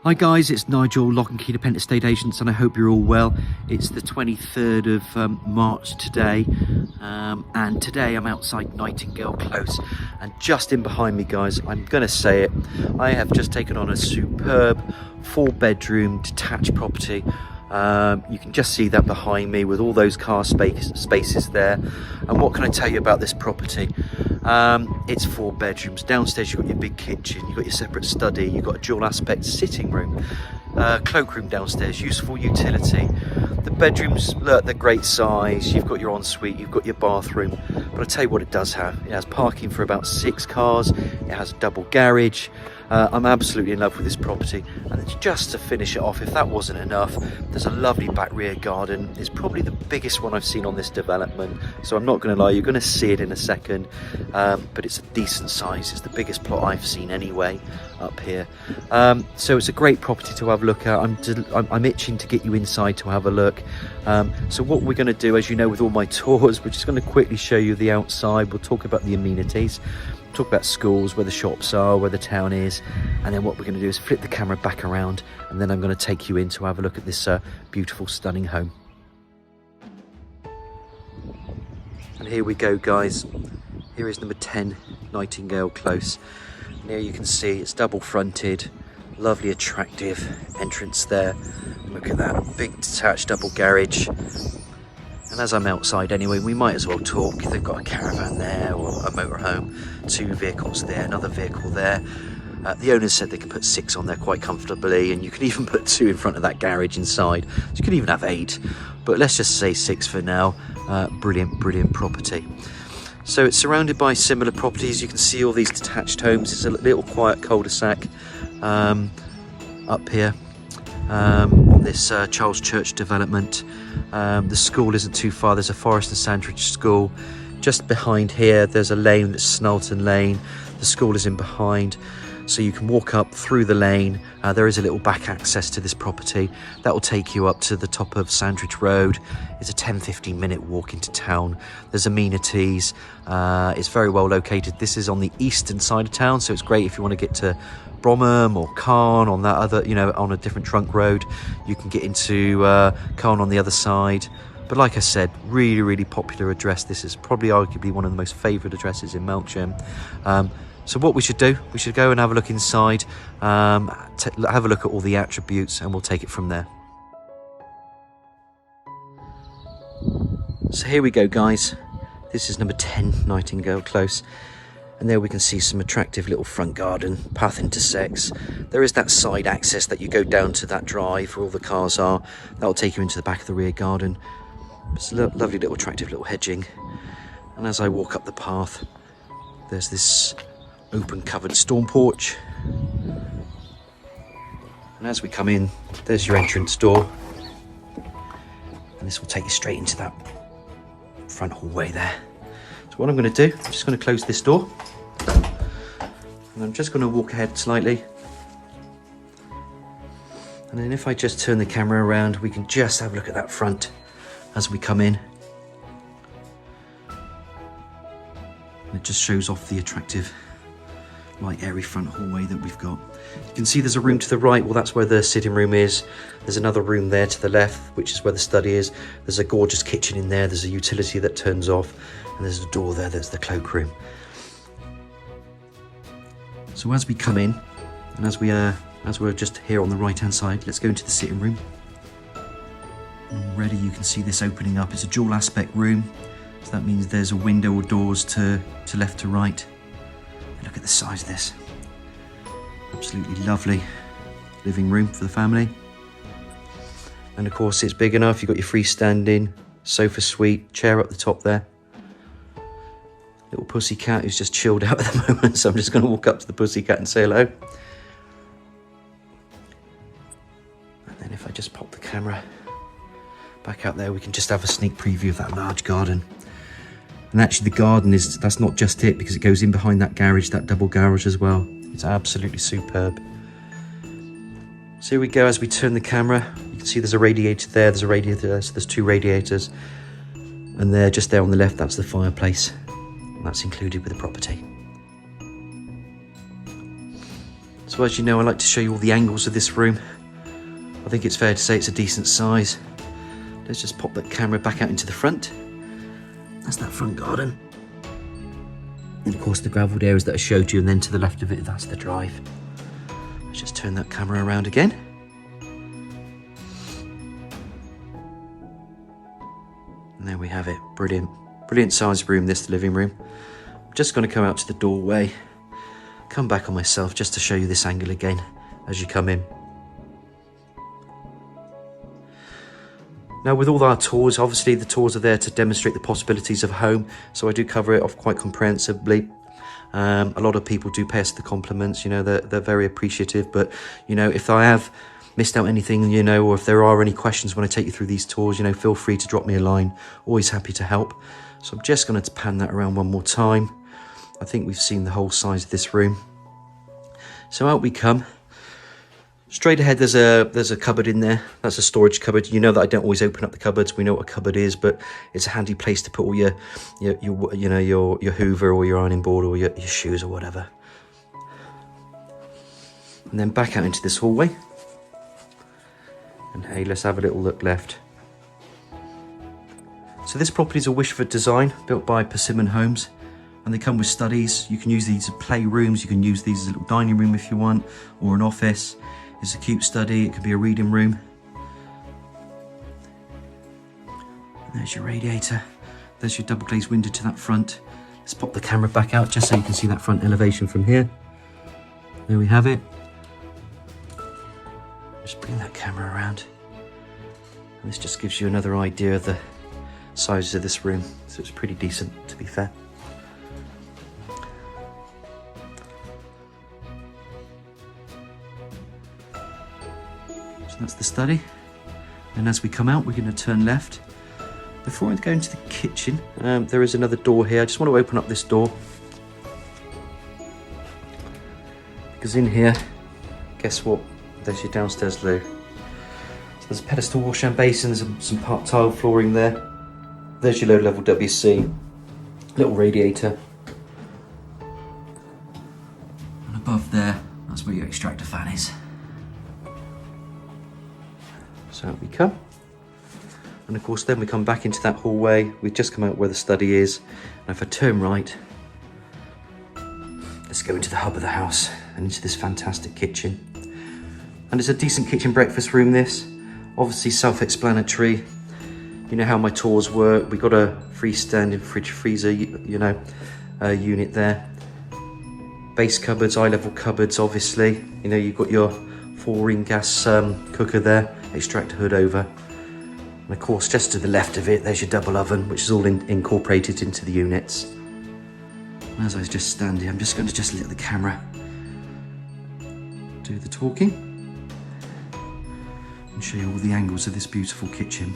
Hi guys, it's Nigel, Lock and Key Dependent Estate Agents, and I hope you're all well. It's the 23rd of March today, and today I'm outside Nightingale Close, and just in behind me, guys, I'm going to say it, I have just taken on a superb 4-bedroom detached property. You can just see that behind me with all those car spaces there. And what can I tell you about this property? It's 4 bedrooms. Downstairs you've got your big kitchen, you've got your separate study, you've got a dual aspect sitting room, cloakroom downstairs, useful utility. The bedrooms, look, they're great size. You've got your ensuite, you've got your bathroom, but I'll tell you what it does have. It has parking for about 6 cars, it has a double garage. I'm absolutely in love with this property, and it's just to finish it off, if that wasn't enough, there's a lovely back rear garden. It's probably the biggest one I've seen on this development, so I'm not going to lie, you're going to see it in a second, but it's a decent size. It's the biggest plot I've seen anyway up here, so it's a great property to have a look at. I'm itching to get you inside to have a look. So what we're going to do, as you know with all my tours, we're just going to quickly show you the outside. We'll talk about the amenities, talk about schools, where the shops are, where the town is, and then what we're going to do is flip the camera back around, and then I'm going to take you in to have a look at this beautiful, stunning home. And here we go, guys. Here is number 10 Nightingale Close. And here you can see it's double fronted, lovely attractive entrance there. Look at that big detached double garage. And as I'm outside anyway, we might as well talk. They've got a caravan there, or a motorhome, 2 vehicles there, another vehicle there. The owners said they can put 6 on there quite comfortably, and you can even put 2 in front of that garage inside. So you can even have 8, but let's just say 6 for now. Brilliant property. So it's surrounded by similar properties. You can see all these detached homes. It's a little quiet cul-de-sac up here on this Charles Church development. The school isn't too far. There's a Forest Sandridge school just behind here. There's a lane that's Snelton Lane. The school is in behind, so you can walk up through the lane. There is a little back access to this property that will take you up to the top of Sandridge Road. It's a 10-15 minute walk into town. There's amenities. It's very well located. This is on the eastern side of town, so it's great if you want to get to Bromham or Carn on that other, on a different trunk road. You can get into Carn on the other side. But like I said, really popular address. This is probably arguably one of the most favoured addresses in Melksham. So what we should do, we should go and have a look inside, have a look at all the attributes, and we'll take it from there. So here we go, guys. This is number 10 Nightingale Close. And there we can see some attractive little front garden, path intersects. There is that side access that you go down to that drive where all the cars are. That'll take you into the back of the rear garden. It's a lovely little attractive little hedging. And as I walk up the path, there's this open covered storm porch. And as we come in, there's your entrance door. And this will take you straight into that front hallway there. So what I'm going to do, I'm just going to close this door. And I'm just going to walk ahead slightly. And then if I just turn the camera around, we can just have a look at that front as we come in. And it just shows off the attractive, light, airy front hallway that we've got. You can see there's a room to the right. Well, that's where the sitting room is. There's another room there to the left, which is where the study is. There's a gorgeous kitchen in there. There's a utility that turns off. And there's a door there. That's the cloakroom. So as we come in, and as we're just here on the right-hand side, let's go into the sitting room. Already you can see this opening up. It's a dual aspect room, so that means there's a window or doors to left to right. And look at the size of this. Absolutely lovely living room for the family. And of course it's big enough. You've got your freestanding sofa suite, chair up the top there. Little pussycat who's just chilled out at the moment, so I'm just going to walk up to the pussycat and say hello. And then if I just pop the camera back out there, we can just have a sneak preview of that large garden. And actually the garden that's not just it, because it goes in behind that garage, that double garage as well. It's absolutely superb. So here we go. As we turn the camera, you can see there's a radiator there, there's a radiator there, so there's 2 radiators. And there, just there on the left, that's the fireplace. And that's included with the property. So as you know, I like to show you all the angles of this room. I think it's fair to say it's a decent size. Let's just pop that camera back out into the front. That's that front garden. And of course the gravelled areas that I showed you, and then to the left of it, that's the drive. Let's just turn that camera around again. And there we have it. Brilliant. Brilliant sized room, this living room. I'm just going to come out to the doorway, come back on myself just to show you this angle again as you come in. Now with all our tours, obviously the tours are there to demonstrate the possibilities of home, so I do cover it off quite comprehensively. A lot of people do pay us the compliments, you know, they're very appreciative, but you know, if I have missed out anything, you know, or if there are any questions when I take you through these tours, you know, feel free to drop me a line. Always happy to help. So I'm just going to pan that around one more time. I think we've seen the whole size of this room. So out we come. Straight ahead, there's a cupboard in there. That's a storage cupboard. You know that I don't always open up the cupboards. We know what a cupboard is, but it's a handy place to put all your Hoover or your ironing board or your shoes or whatever. And then back out into this hallway. And hey, let's have a little look left. So this property is a Wishford design built by Persimmon Homes, and they come with studies. You can use these as playrooms. You can use these as a little dining room if you want, or an office. It's a cute study. It could be a reading room. And there's your radiator. There's your double glazed window to that front. Let's pop the camera back out just so you can see that front elevation from here. There we have it. Just bring that camera around. And this just gives you another idea of the size of this room. So it's pretty decent, to be fair. That's the study, and as we come out we're going to turn left. Before I go into the kitchen, there is another door here. I just want to open up this door because in here, guess what, there's your downstairs loo. So there's a pedestal wash and basin, there's some part tile flooring there. There's your low level WC, little radiator, and above there, that's where your extractor fan is. So out we come, and of course then we come back into that hallway. We've just come out where the study is, and if I turn right, let's go into the hub of the house and into this fantastic kitchen. And it's a decent kitchen breakfast room, this. Obviously self-explanatory. You know how my tours work. We've got a freestanding fridge freezer, unit there. Base cupboards, eye level cupboards, obviously. You know, you've got your 4-ring gas cooker there. Extractor hood over, and of course just to the left of it there's your double oven, which is all incorporated into the units. And as I was just standing, I'm just going to let the camera do the talking and show you all the angles of this beautiful kitchen.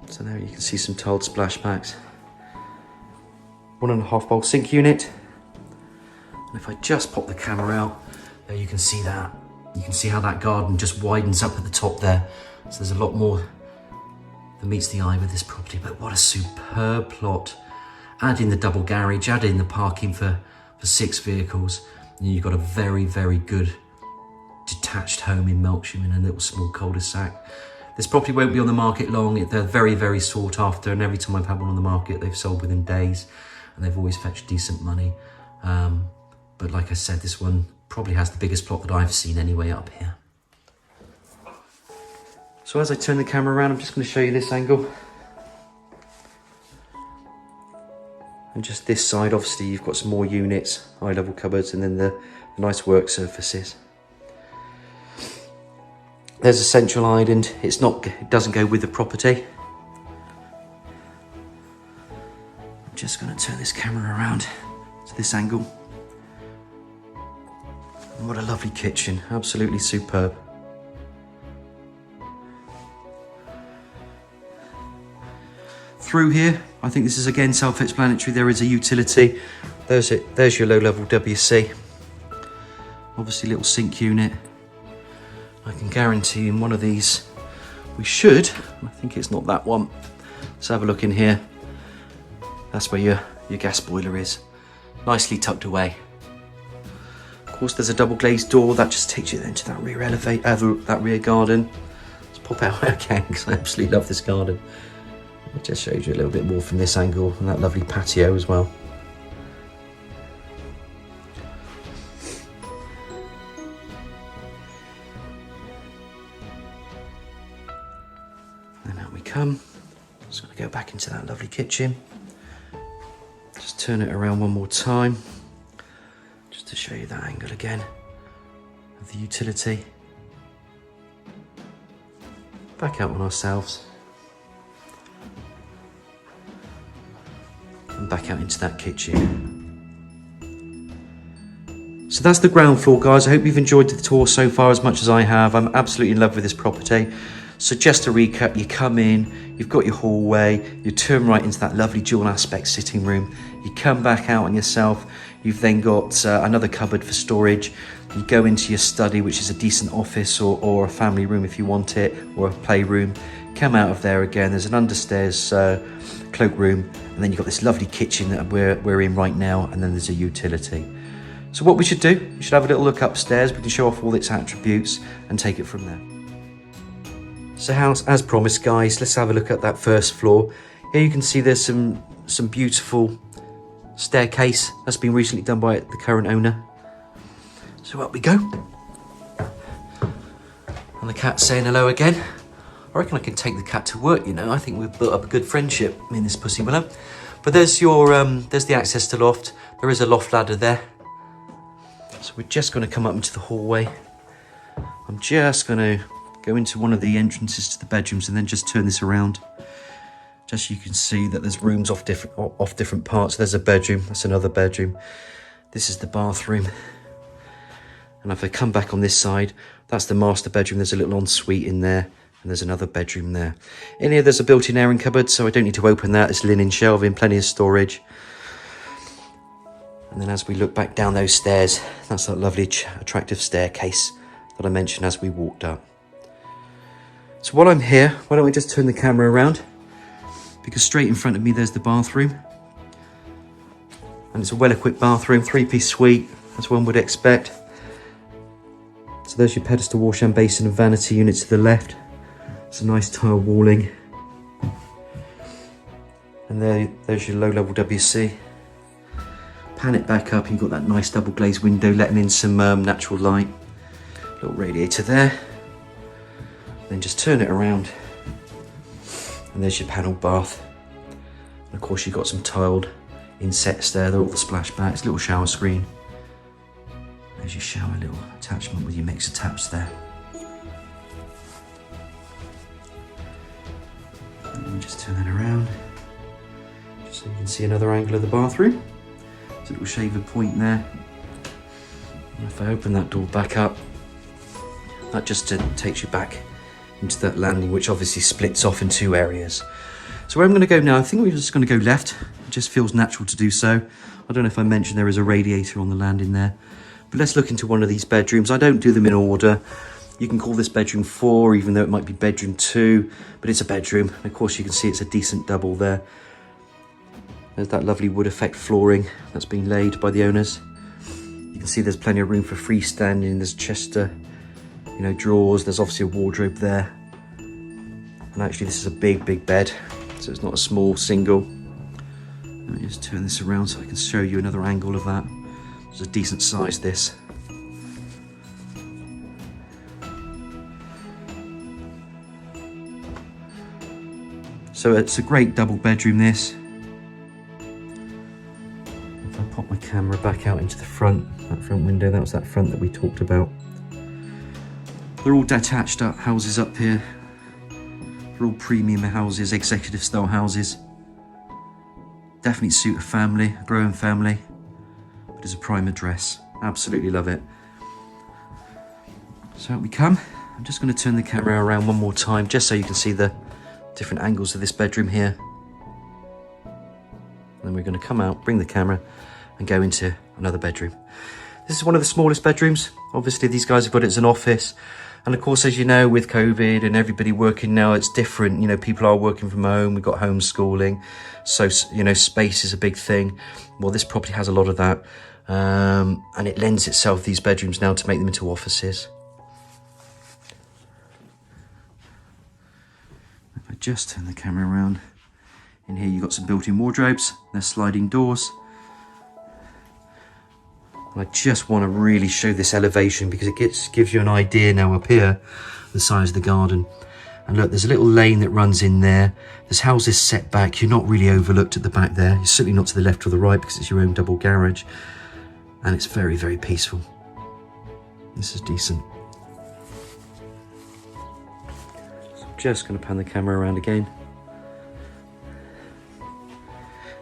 So there you can see some tiled splashbacks, 1.5 bowl sink unit. And if I just pop the camera out, there you can see that. You can see how that garden just widens up at the top there. So there's a lot more that meets the eye with this property, but what a superb plot. Add in the double garage, add in the parking for 6 vehicles, and you've got a very, very good detached home in Melksham in a little small cul-de-sac. This property won't be on the market long. They're very, very sought after, and every time I've had one on the market, they've sold within days, and they've always fetched decent money. But like I said, this one probably has the biggest plot that I've seen anyway up here. So as I turn the camera around, I'm just going to show you this angle. And just this side, obviously you've got some more units, high level cupboards, and then the nice work surfaces. There's a central island. It doesn't go with the property. I'm just going to turn this camera around to this angle. And what a lovely kitchen, absolutely superb. Through here, I think this is again self-explanatory. There is a utility. There's it. There's your low-level WC. Obviously, little sink unit. I can guarantee in one of these, we should. I think it's not that one. Let's have a look in here. That's where your your gas boiler is. Nicely tucked away. Of course, there's a double glazed door that just takes you into that rear that rear garden. Let's pop out again because I absolutely love this garden. It just shows you a little bit more from this angle, and that lovely patio as well. And out we come. Just going to go back into that lovely kitchen. Just turn it around one more time, just to show you that angle again of the utility. Back out on ourselves. And back out into that kitchen. So that's the ground floor, guys. I hope you've enjoyed the tour so far as much as I have. I'm absolutely in love with this property. So just to recap, you come in, you've got your hallway, you turn right into that lovely dual aspect sitting room, you come back out on yourself, you've then got another cupboard for storage, you go into your study, which is a decent office or a family room if you want it, or a playroom, come out of there again, there's an understairs cloakroom, and then you've got this lovely kitchen that we're in right now, and then there's a utility. So what we should do, we should have a little look upstairs, we can show off all its attributes and take it from there. So as promised, guys, let's have a look at that first floor. Here you can see there's some beautiful staircase that's been recently done by the current owner. So up we go. And the cat's saying hello again. I reckon I can take the cat to work, you know. I think we've built up a good friendship, me and this pussy willow. But there's there's the access to loft. There is a loft ladder there. So we're just going to come up into the hallway. I'm just going to go into one of the entrances to the bedrooms and then just turn this around. Just so you can see that there's rooms off different parts. There's a bedroom, that's another bedroom. This is the bathroom. And if I come back on this side, that's the master bedroom. There's a little ensuite in there and there's another bedroom there. In here, there's a built-in airing cupboard, so I don't need to open that. It's linen shelving, plenty of storage. And then as we look back down those stairs, that's that lovely attractive staircase that I mentioned as we walked up. So while I'm here, why don't we just turn the camera around? Because straight in front of me, there's the bathroom. And it's a well-equipped bathroom, 3-piece suite, as one would expect. So there's your pedestal wash and basin and vanity unit to the left. It's a nice tile walling. And there's your low-level WC. Pan it back up, you've got that nice double glazed window letting in some natural light. Little radiator there. Then just turn it around and there's your panel bath, and of course you've got some tiled insets there. They're all the splashbacks, little shower screen. There's your shower little attachment with your mixer taps there. And then just turn that around just so you can see another angle of the bathroom. There's a little shaver point there, and if I open that door back up, that just takes you back into that landing, which obviously splits off in two areas. So where I'm going to go now, I think we're just going to go left. It just feels natural to do so. I don't know if I mentioned there is a radiator on the landing there. But let's look into one of these bedrooms. I don't do them in order. You can call this bedroom 4, even though it might be bedroom 2, but it's a bedroom. And of course you can see it's a decent double there. There's that lovely wood effect flooring that's been laid by the owners. You can see there's plenty of room for freestanding. There's Chester, you know, drawers. There's obviously a wardrobe there. And actually this is a big bed, so it's not a small single. Let me just turn this around so I can show you another angle of that. It's a decent size, this. So it's a great double bedroom, this. If I pop my camera back out into the front, that front window, that was that front that we talked about. They're all detached houses up here. They're all premium houses, executive style houses. Definitely suit a family, a growing family. But it's a prime address. Absolutely love it. So out we come. I'm just going to turn the camera around one more time just so you can see the different angles of this bedroom here. And then we're going to come out, bring the camera and go into another bedroom. This is one of the smallest bedrooms. Obviously these guys have got it as an office. And of course, as you know, with COVID and everybody working now, it's different. You know, people are working from home. We've got homeschooling. So, you know, space is a big thing. Well, this property has a lot of that. And it lends itself, these bedrooms now, to make them into offices. If I just turn the camera around, in here you've got some built-in wardrobes. There's sliding doors. I just want to really show this elevation because it gives you an idea now up here, the size of the garden. And look, there's a little lane that runs in there. There's houses set back. You're not really overlooked at the back there. You're certainly not to the left or the right because it's your own double garage. And it's very, very peaceful. This is decent. So I'm just going to pan the camera around again.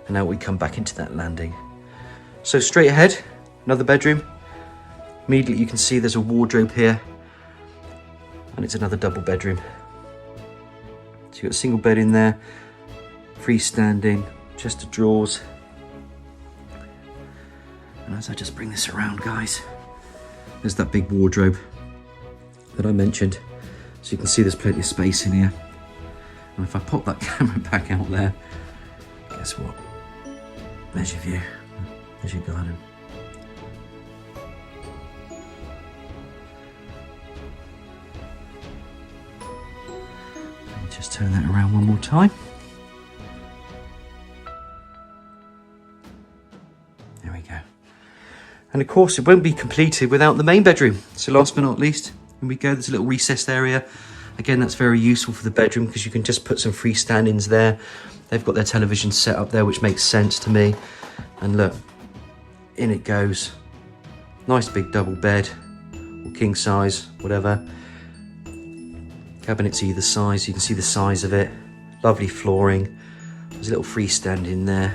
And now we come back into that landing. So straight ahead, another bedroom. Immediately you can see there's a wardrobe here, and it's another double bedroom. So you've got a single bed in there, freestanding, chest of drawers. And as I just bring this around, guys, there's that big wardrobe that I mentioned. So you can see there's plenty of space in here. And if I pop that camera back out there, guess what? There's your view, there's your garden. Just turn that around one more time. There we go. And of course it won't be completed without the main bedroom. So last but not least, here we go, there's a little recessed area. Again, that's very useful for the bedroom because you can just put some freestandings there. They've got their television set up there, which makes sense to me. And look, in it goes. Nice big double bed, or king size, whatever. Cabinets either size, you can see the size of it. Lovely flooring. There's a little freestand in there.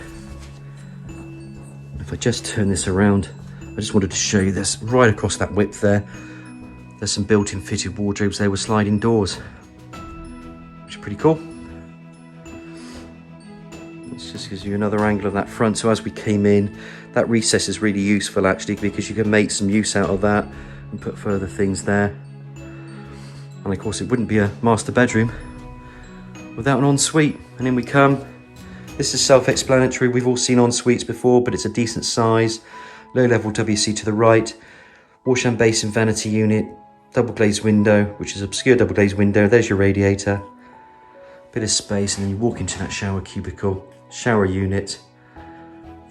If I just turn this around, I just wanted to show you this. Right across that width there, there's some built-in fitted wardrobes there with sliding doors, which is pretty cool. This just gives you another angle of that front. So as we came in, that recess is really useful actually because you can make some use out of that and put further things there. And of course it wouldn't be a master bedroom without an ensuite. And in we come. This is self-explanatory. We've all seen en-suites before, but it's a decent size. Low level WC to the right. Wash and basin vanity unit. Double glazed window, which is obscure double glazed window. There's your radiator. Bit of space, and then you walk into that shower cubicle. Shower unit.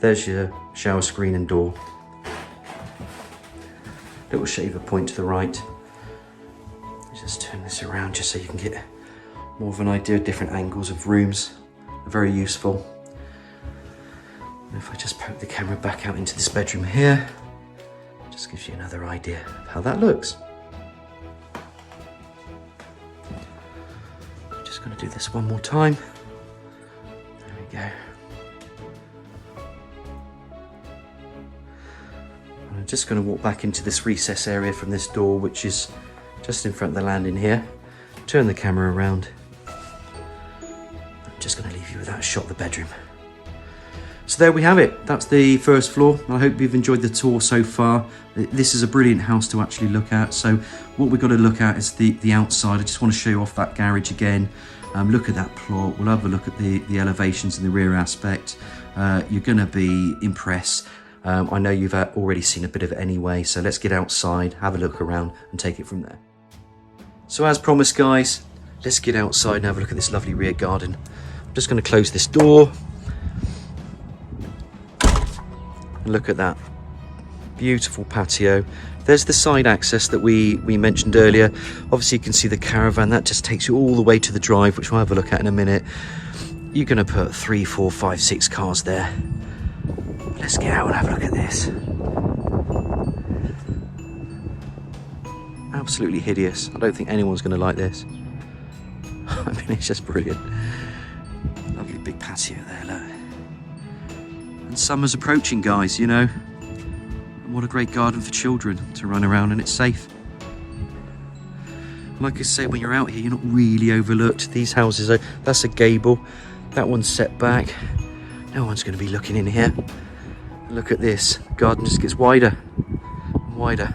There's your shower screen and door. Little shaver point to the right. Just turn this around just so you can get more of an idea of different angles of rooms. They're very useful. And if I just poke the camera back out into this bedroom here, it just gives you another idea of how that looks. I'm just going to do this one more time. There we go. And I'm just going to walk back into this recess area from this door, which is just in front of the landing here. Turn the camera around. I'm just going to leave you with that shot of the bedroom. So there we have it. That's the first floor. I hope you've enjoyed the tour so far. This is a brilliant house to actually look at. So what we've got to look at is the outside. I just want to show you off that garage again. Look at that plot. We'll have a look at the elevations and the rear aspect. You're going to be impressed. I know you've already seen a bit of it anyway, so let's get outside, have a look around and take it from there. So as promised, guys, let's get outside and have a look at this lovely rear garden. I'm just going to close this door. And look at that. Beautiful patio. There's the side access that we mentioned earlier. Obviously you can see the caravan. That just takes you all the way to the drive, which we'll have a look at in a minute. You're going to put 3, 4, 5, 6 cars there. Let's get out and have a look at this. Absolutely hideous. I don't think anyone's going to like this. I mean, it's just brilliant. Lovely big patio there, look. And summer's approaching, guys, you know. And what a great garden for children to run around, and it's safe. Like I say, when you're out here, you're not really overlooked. These houses are, that's a gable. That one's set back. No one's going to be looking in here. Look at this. The garden just gets wider and wider.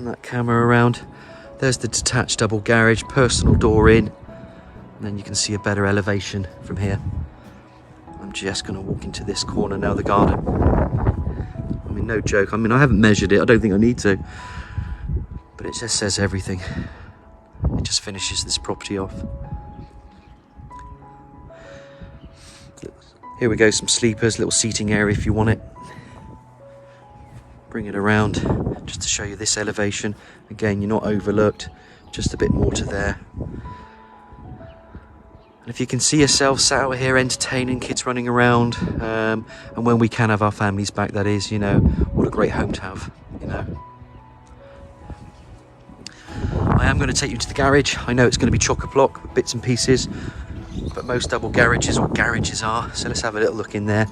Turn that camera around. There's the detached double garage, personal door in, and then you can see a better elevation from here. I'm just going to walk into this corner now, the garden. I mean, no joke. I mean, I haven't measured it. I don't think I need to. But it just says everything. It just finishes this property off. Here we go, some sleepers, little seating area if you want it. Bring it around just to show you this elevation. Again, you're not overlooked, just a bit more to there. And if you can see yourself sat out here entertaining, kids running around, and when we can have our families back, that is, you know, what a great home to have, you know. I am going to take you to the garage. I know it's going to be chock-a-block with bits and pieces, but most double garages are. So let's have a little look in there.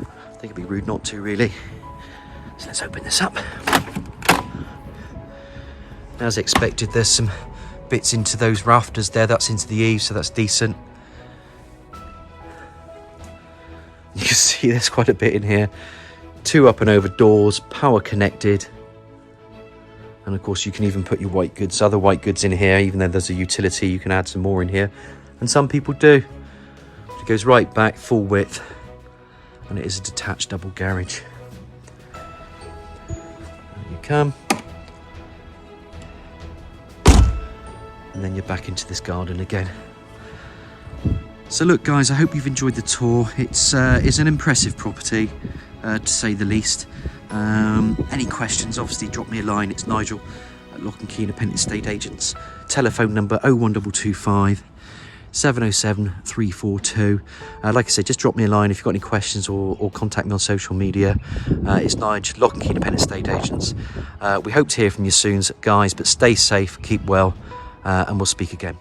I think it'd be rude not to, really. So let's open this up. As expected, there's some bits into those rafters there. That's into the eaves, so that's decent. You can see there's quite a bit in here. 2 up and over doors, power connected. And of course you can even put your white goods, other white goods in here. Even though there's a utility, you can add some more in here. And some people do. It goes right back, full width. And it is a detached double garage. There you come. And then you're back into this garden again. So look guys, I hope you've enjoyed the tour. It's an impressive property, to say the least. Any questions, obviously drop me a line. It's Nigel at Lock and Key Independent Estate Agents. Telephone number 01225 707 342. Like I said, just drop me a line if you've got any questions, or contact me on social media. It's Nigel, Lock and Key Independent Estate Agents. We hope to hear from you soon, guys, but stay safe, keep well, and we'll speak again.